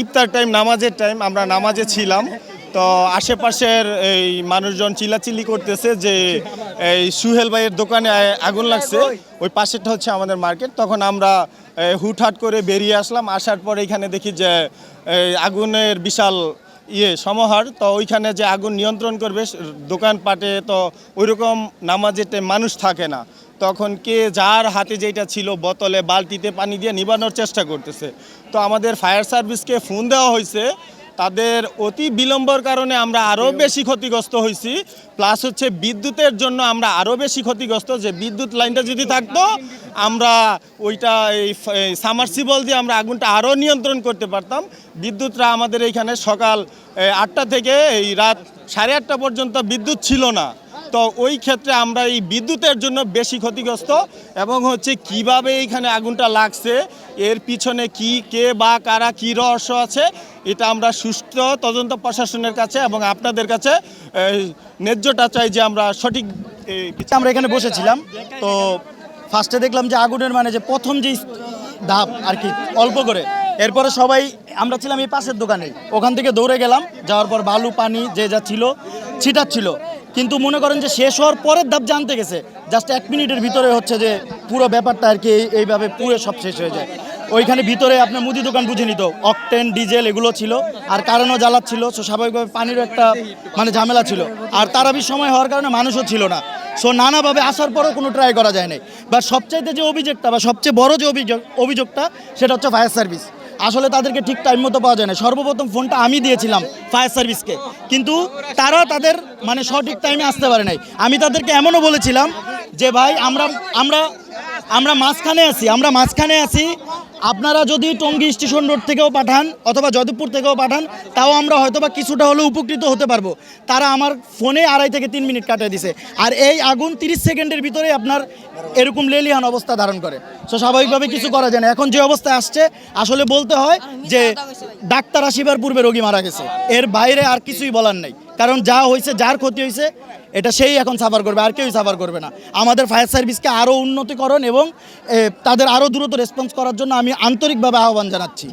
ইফতার time, নামাজের time, আমরা নামাজে ছিলাম। তো আশেপাশের এই মানুষজন চিল্লাচিল্লি করতেছে যে এই সুহেল ভাইয়ের দোকানে আগুন লাগছে, ওই পাশেরটা হচ্ছে আমাদের মার্কেট। তখন আমরা হুটহাট করে বেরিয়ে আসলাম। আসার পর এখানে দেখি যে আগুনের বিশাল সমাহার। তো ওইখানে যে আগুন নিয়ন্ত্রণ করবে দোকানপাটে, তো ওইরকম নামাজের টাইম মানুষ থাকে না। তখন কে যার হাতে যেটা ছিল বোতলে বালতিতে পানি দিয়ে নিবানোর চেষ্টা করতেছে। তো আমাদের ফায়ার সার্ভিসকে ফোন দেওয়া হয়েছে, তাদের অতি বিলম্বর কারণে আমরা আরও বেশি ক্ষতিগ্রস্ত হয়েছি। প্লাস হচ্ছে বিদ্যুতের জন্য আমরা আরও বেশি ক্ষতিগ্রস্ত, যে বিদ্যুৎ লাইনটা যদি থাকতো আমরা ওইটা এই সামারসিবল দিয়ে আমরা আগুনটা আরও নিয়ন্ত্রণ করতে পারতাম। বিদ্যুৎরা আমাদের এইখানে সকাল 8টা থেকে এই রাত 8:30 পর্যন্ত বিদ্যুৎ ছিল না। তো ওই ক্ষেত্রে আমরা এই বিদ্যুতের জন্য বেশি ক্ষতিগ্রস্ত, এবং হচ্ছে কিভাবে এইখানে আগুনটা লাগছে, এর পিছনে কি, কে বা কারা কি রহস্য আছে, এটা আমরা সুষ্ঠু তদন্ত প্রশাসনের কাছে এবং আপনাদের কাছে ন্যায্যটা চাই যে আমরা সঠিক। আমরা এখানে বসেছিলাম, তো ফার্স্টে দেখলাম যে আগুনের মানে যে প্রথম যে ধাপ আর কি অল্প করে, এরপরে সবাই আমরা ছিলাম এই পাশের দোকানে, ওখান থেকে দৌড়ে গেলাম, যাওয়ার পর বালু পানি যে যা ছিল ছিটাচ্ছিল। কিন্তু মনে করেন যে শেষ হওয়ার পরের ধাপ জানতে গেছে জাস্ট 1 মিনিটের ভিতরে হচ্ছে যে পুরো ব্যাপারটা আর কি এইভাবে পুরো সব শেষ হয়ে যায়। ওইখানে ভিতরে আপনার মুদি দোকান বুঝে নিত, অকটেন ডিজেল এগুলো ছিল, আর কারেন্টও জ্বালাচ্ছিল। সো স্বাভাবিকভাবে পানিরও একটা মানে ঝামেলা ছিল, আর তারাবির সময় হওয়ার কারণে মানুষও ছিল না। সো নানাভাবে আসার পরেও কোনো ট্রাই করা যায় নাই। বা সবচাইতে যে অভিযোগটা বা সবচেয়ে বড় যে অভিযোগটা সেটা হচ্ছে ফায়ার সার্ভিস। আসলে তাদেরকে ঠিক টাইম মতো পাওয়া যায় না। সর্বপ্রথম ফোনটা আমি দিয়েছিলাম ফায়ার সার্ভিসকে, কিন্তু তারা তাদের মানে সঠিক টাইমে আসতে পারে নাই। আমি তাদেরকে এমনও বলেছিলাম যে ভাই আমরা মাঝখানে আছি, আপনারা যদি টঙ্গী স্টেশন রোড থেকেও পাঠান অথবা যাদবপুর থেকেও পাঠান, তাও আমরা হয়তো বা কিছুটা হলেও উপকৃত হতে পারবো। তারা আমার ফোনে 2.5 থেকে 3 মিনিট কাটিয়ে দিছে, আর এই আগুন 30 সেকেন্ডের ভিতরে আপনার এরকম লেলিহান অবস্থা ধারণ করে। সো স্বাভাবিকভাবে কিছু করা যায় না। এখন যে অবস্থায় আসছে আসলে বলতে হয় যে ডাক্তার আসিবার পূর্বে রোগী মারা গেছে, এর বাইরে আর কিছুই বলার নেই। কারণ যা হয়েছে, যার ক্ষতি হয়েছে, এটা সেই এখন সাফার করবে, আর কেউই সাফার করবে না। আমাদের ফায়ার সার্ভিসকে আরও উন্নতিকরণ এবং তাদের আরও দ্রুত রেসপন্স করার জন্য আমি আন্তরিকভাবে আহ্বান জানাচ্ছি।